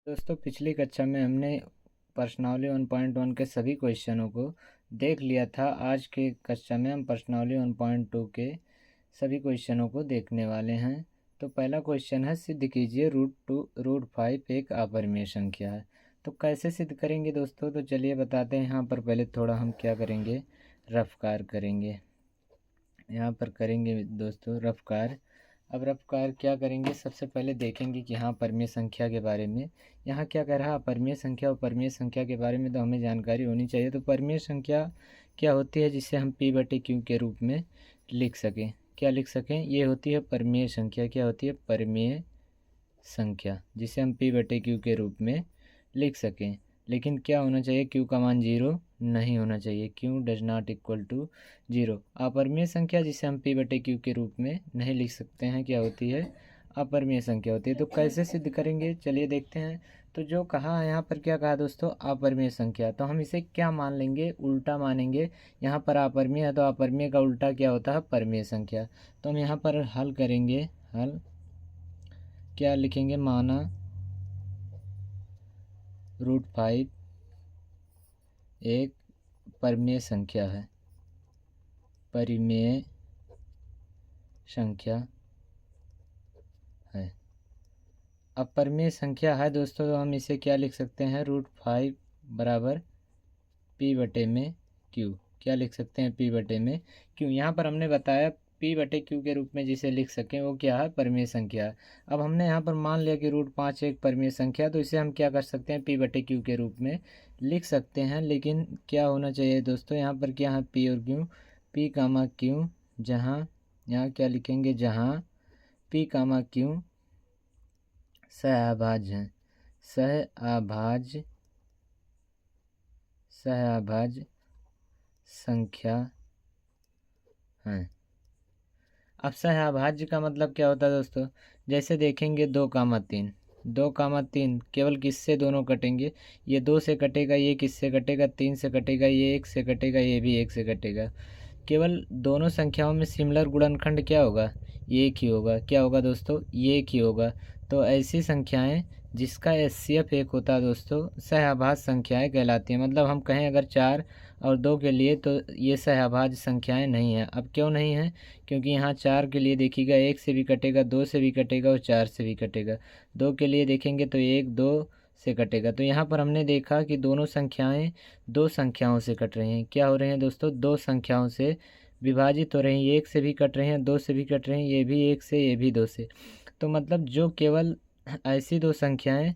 दोस्तों पिछली कक्षा में हमने प्रश्नावली 1.1 के सभी क्वेश्चनों को देख लिया था। आज के कक्षा में हम प्रश्नावली 1.2 के सभी क्वेश्चनों को देखने वाले हैं। तो पहला क्वेश्चन है, सिद्ध कीजिए √2 √5 एक अपरिमेय संख्या है। तो कैसे सिद्ध करेंगे दोस्तों? तो चलिए बताते हैं। यहाँ पर पहले थोड़ा हम क्या करेंगे, रफ्कार करेंगे। यहाँ पर करेंगे दोस्तों रफ्कार। अब रफ्कार क्या करेंगे, सबसे पहले देखेंगे कि हाँ परिमेय संख्या के बारे में यहाँ क्या कह रहा है। परिमेय संख्या और परिमेय संख्या के बारे में तो हमें जानकारी होनी चाहिए। तो परिमेय संख्या क्या होती है जिसे हम p/q के रूप में लिख सकें? क्या लिख सकें? ये होती है परिमेय संख्या। क्या होती है? परिमेय संख्या, जिसे हम p/q के रूप में लिख सकें। लेकिन क्या होना चाहिए? q का मान 0 नहीं होना चाहिए। q does not equal to 0। अपरिमेय संख्या जिसे हम p/q के रूप में नहीं लिख सकते हैं क्या होती है? अपरिमेय संख्या होती है। तो कैसे सिद्ध करेंगे, चलिए देखते हैं। तो जो कहा है यहाँ पर, क्या कहा दोस्तों? अपरिमेय संख्या। तो हम इसे क्या मान लेंगे? उल्टा मानेंगे। यहाँ पर अपरिमेय है तो अपरिमेय का उल्टा क्या होता है? परिमेय संख्या। तो हम यहाँ पर हल करेंगे। हल क्या लिखेंगे? माना √5 एक परिमेय संख्या है। परिमेय संख्या है। अब परिमेय संख्या है दोस्तों, तो हम इसे क्या लिख सकते हैं? √5 बराबर p/q। क्या लिख सकते हैं? p/q। यहाँ पर हमने बताया p/q के रूप में जिसे लिख सकें वो क्या है? परिमेय संख्या। अब हमने यहाँ पर मान लिया कि √5 एक परिमेय संख्या, तो इसे हम क्या कर सकते हैं? p/q के रूप में लिख सकते हैं। लेकिन क्या होना चाहिए दोस्तों? यहाँ पर क्या है? p और q, p, q, जहाँ यहाँ क्या लिखेंगे? जहाँ p, q सहअभाज्य हैं। सहअभाज्य संख्या हैं। अब सहअभाज्य का मतलब क्या होता है दोस्तों? जैसे देखेंगे 2, 3, 2, 3 केवल किससे दोनों कटेंगे? ये 2 से कटेगा, ये किससे कटेगा? 3 से कटेगा, ये 1 से कटेगा, ये भी 1 से कटेगा। केवल दोनों संख्याओं में सिमिलर गुणनखंड क्या होगा? ये एक ही होगा। क्या होगा दोस्तों? ये एक ही होगा। तो ऐसी संख्याएं जिसका एचसीएफ 1 होता है दोस्तों, सहअभाज्य संख्याएं कहलाती हैं। मतलब हम कहें अगर 4 और 2 के लिए, तो ये सहअभाज्य संख्याएं नहीं हैं। अब क्यों नहीं हैं? क्योंकि यहाँ 4 के लिए देखिएगा 1 से भी कटेगा, 2 से भी कटेगा और 4 से भी कटेगा। 2 के लिए देखेंगे तो 1, 2 से कटेगा। तो यहाँ पर हमने देखा कि दोनों संख्याएं दो संख्याओं से कट रही हैं। क्या हो रहे हैं दोस्तों? दो संख्याओं से विभाजित हो रही हैं। 1 से भी कट रहे हैं, 2 से भी कट रहे हैं, ये भी 1 से, ये भी 2 से। तो मतलब जो केवल ऐसी दो संख्याएं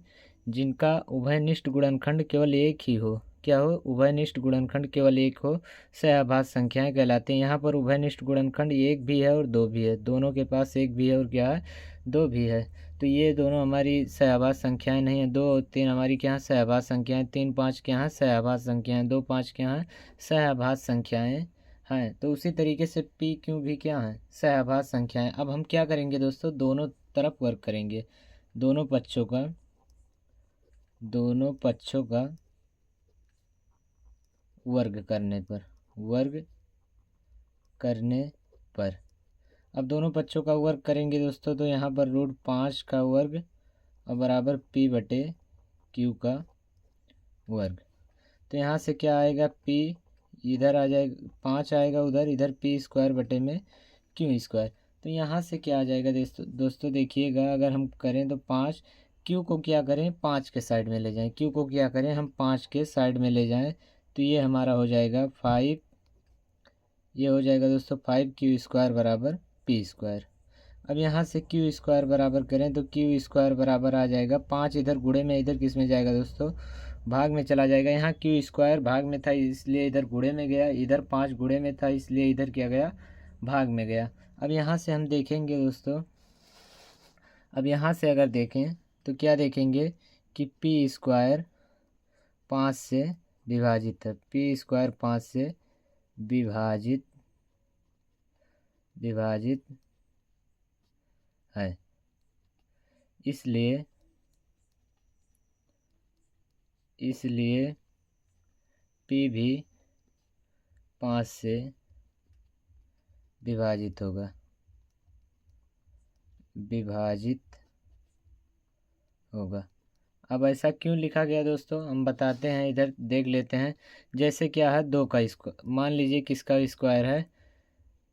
जिनका उभयनिष्ठ गुणनखंड केवल एक ही हो, क्या हो? उभयनिष्ठ गुणनखंड केवल एक हो, सहअभाज्य संख्याएं कहलाती हैं। यहाँ पर उभयनिष्ठ गुणनखंड एक भी है और दो भी है। दोनों के पास एक भी है और क्या है? दो भी है। तो ये दोनों हमारी सहअभाज्य संख्याएं नहीं है। 2 और 3 हमारी क्या है? सहअभाज्य संख्याएं। 3, 5 क्या है? सहअभाज्य संख्याएं। 2, 5 क्या है? सहअभाज्य संख्याएं हैं। तो उसी तरीके से पी क्यू भी क्या है? सहअभाज्य संख्याएं। अब हम क्या करेंगे दोस्तों? दोनों तरफ वर्क करेंगे। दोनों पक्षों का वर्ग करने पर अब दोनों पक्षों का वर्ग करेंगे दोस्तों, तो यहाँ पर √5 का वर्ग और बराबर p/q का वर्ग। तो यहाँ से क्या आएगा? p इधर आ जाएगा, 5 आएगा उधर, इधर p² q²। तो यहाँ से क्या आ जाएगा दोस्तों देखिएगा, अगर हम करें तो 5, q को क्या करें? 5 के साइड में ले जाएं। q को क्या करें? हम 5 के साइड में ले जाएं। तो ये हमारा हो जाएगा 5, ये हो जाएगा दोस्तों 5q² बराबर p²। अब यहाँ से q² बराबर करें तो q² बराबर आ जाएगा 5, इधर गुणे में, इधर किस में जाएगा दोस्तों? भाग में चला जाएगा। यहाँ q² भाग में था इसलिए इधर गुणे में गया, इधर 5 गुणे में था इसलिए इधर क्या गया? भाग में गया। अब यहाँ से हम देखेंगे दोस्तों, अब यहाँ से अगर देखें तो क्या देखेंगे कि p² 5 से विभाजित है। p² 5 से विभाजित है। इसलिए p भी 5 से विभाजित होगा। अब ऐसा क्यों लिखा गया दोस्तों, हम बताते हैं, इधर देख लेते हैं। जैसे क्या है, 2 का स्क्वायर, मान लीजिए किसका स्क्वायर है,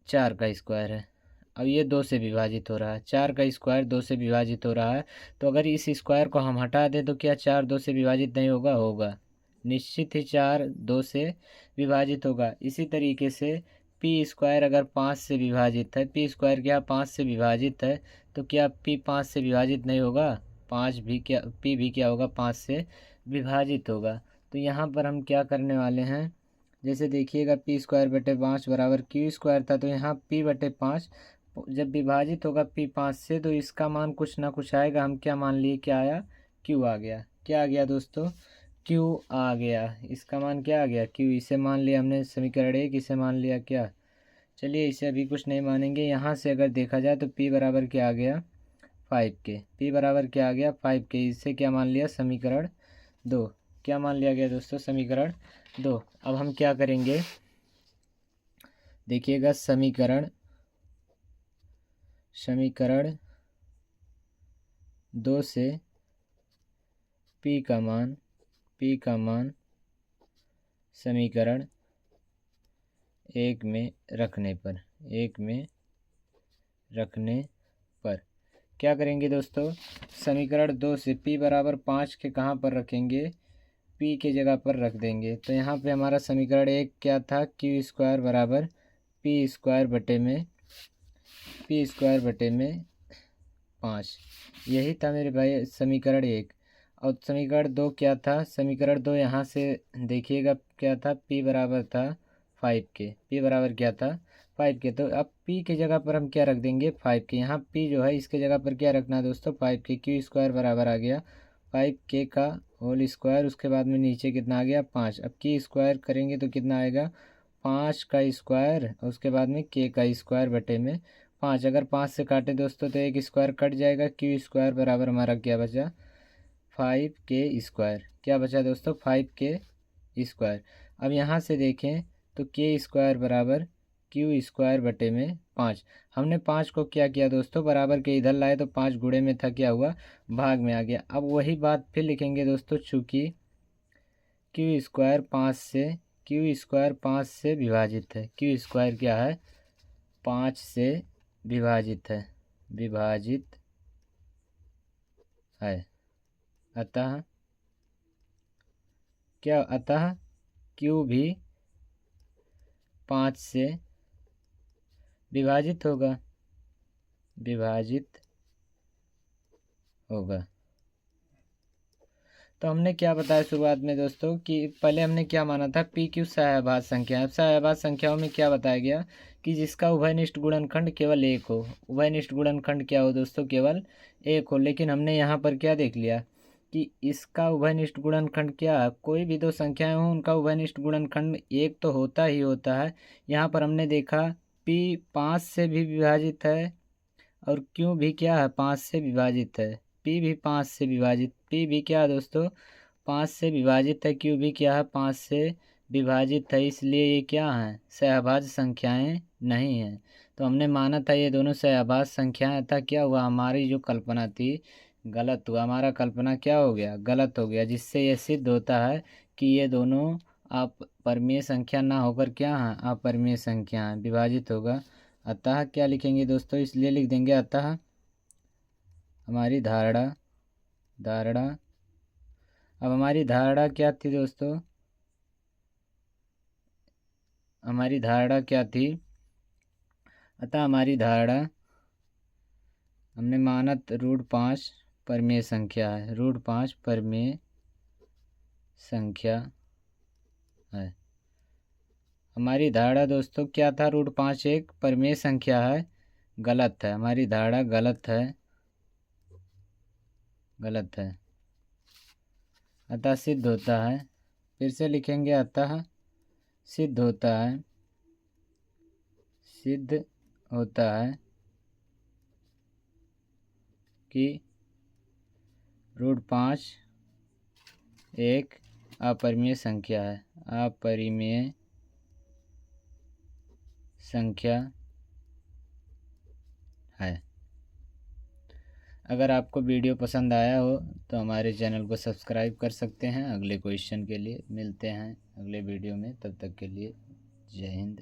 4 का स्क्वायर है। अब ये 2 से विभाजित हो रहा है, 4 का स्क्वायर 2 से विभाजित हो रहा है। तो अगर इस स्क्वायर को हम हटा दें तो क्या 4 2 से विभाजित नहीं होगा? होगा, निश्चित ही 4 2 से विभाजित होगा। इसी तरीके से पी स्क्वायर अगर 5 से विभाजित है, पी स्क्वायर क्या 5 से विभाजित है, तो क्या पी 5 से विभाजित नहीं होगा? 5 भी क्या, पी भी क्या होगा, 5 से विभाजित होगा। तो यहाँ पर हम क्या करने वाले हैं, जैसे देखिएगा पी स्क्वायर बटे 5 बराबर क्यू स्क्वायर था, तो यहाँ पी बटे 5 जब विभाजित होगा पी 5 से तो इसका मान कुछ ना कुछ आएगा। हम क्या मान लिए, क्या आया, क्यू आ गया। क्या आ गया दोस्तों? क्यू आ गया। इसका मान क्या आ गया, क्यू। इसे मान लिया हमने समीकरण 1, इसे मान लिया क्या। चलिए इसे अभी कुछ नहीं मानेंगे। यहाँ से अगर देखा जाए तो पी बराबर क्या आ गया, 5 के। पी बराबर क्या आ गया, 5 के। इससे क्या मान लिया, समीकरण 2। क्या मान लिया गया दोस्तों, समीकरण 2। अब हम क्या करेंगे, देखिएगा समीकरण 2 से p का मान समीकरण 1 में रखने पर क्या करेंगे दोस्तों, समीकरण 2 से p बराबर 5 के कहाँ पर रखेंगे, p के जगह पर रख देंगे। तो यहाँ पे हमारा समीकरण 1 क्या था, क्यू स्क्वायर बराबर पी स्क्वायर बटे में 5। यही था मेरे भाई समीकरण 1। और समीकरण 2 क्या था, समीकरण 2 यहाँ से देखिएगा क्या था, p बराबर था 5 के। p बराबर क्या था, 5 के। तो अब p के जगह पर हम क्या रख देंगे, 5 के। यहाँ p जो है इसके जगह पर क्या रखना है दोस्तों, 5 के। क्यू स्क्वायर बराबर आ गया 5 के का होल स्क्वायर, उसके बाद में नीचे कितना आ गया, 5। अब की स्क्वायर करेंगे तो कितना आएगा, 5 का स्क्वायर, उसके बाद में के का स्क्वायर बटे में 5। अगर 5 से काटे दोस्तों तो एक स्क्वायर कट जाएगा। क्यू स्क्वायर बराबर हमारा क्या बचा, 5 के स्क्वायर। क्या बचा दोस्तों, 5 के स्क्वायर। अब यहाँ से देखें तो के स्क्वायर बराबर क्यू स्क्वायर बटे में 5। हमने 5 को क्या किया दोस्तों, बराबर के इधर लाए तो 5 गुणे में था, क्या हुआ, भाग में आ गया। अब वही बात फिर लिखेंगे दोस्तों, चूँकि क्यू स्क्वायर 5 से विभाजित है। क्यू स्क्वायर क्या है, 5 से विभाजित है, अतः क्या, अतः क्यू भी 5 से विभाजित होगा। तो हमने क्या बताया शुरुआत में दोस्तों, कि पहले हमने क्या माना था, पी क्यू सहायभाज्य संख्या है। अब सहायभाज्य संख्याओं में क्या बताया गया कि जिसका उभयनिष्ठ गुणनखंड केवल 1 हो। उभयनिष्ठ गुणनखंड क्या हो दोस्तों, केवल 1 हो। लेकिन हमने यहाँ पर क्या देख लिया कि इसका उभयनिष्ठ गुणनखंड क्या है, कोई भी दो संख्याएं हों उनका उभयनिष्ठ गुणनखंड 1 तो होता ही होता है। यहाँ पर हमने देखा पी 5 से भी विभाजित है और क्यू भी क्या है, 5 से विभाजित है। पी भी 5 से विभाजित, पी भी क्या है दोस्तों, 5 से विभाजित है। क्यू भी क्या है, 5 से विभाजित है। इसलिए ये क्या है, सहभाज्य संख्याएं नहीं हैं। तो हमने माना था ये दोनों सहभाज्य संख्याएं, था क्या हुआ, हमारी जो कल्पना थी गलत हुआ। हमारा कल्पना क्या हो गया, गलत हो गया। जिससे ये सिद्ध होता है कि ये दोनों अपरिमेय संख्या ना होकर क्या हैं, अपरिमेय संख्या हैं, विभाजित होगा। अतः क्या लिखेंगे दोस्तों, इसलिए लिख देंगे अतः हमारी धारणा अब हमारी धारणा क्या थी दोस्तों, हमारी धारणा क्या थी, अतः हमारी धारणा हमने माना √5 परिमेय संख्या है, √5 परिमेय संख्या है। हमारी धारणा दोस्तों क्या था, √5 एक परिमेय संख्या है, गलत है। हमारी धारणा गलत है, अतः सिद्ध होता है। फिर से लिखेंगे, अतः सिद्ध होता है कि √5 एक अपरिमेय संख्या है, अपरिमेय संख्या है। अगर आपको वीडियो पसंद आया हो तो हमारे चैनल को सब्सक्राइब कर सकते हैं। अगले क्वेश्चन के लिए मिलते हैं अगले वीडियो में, तब तक के लिए जय हिंद।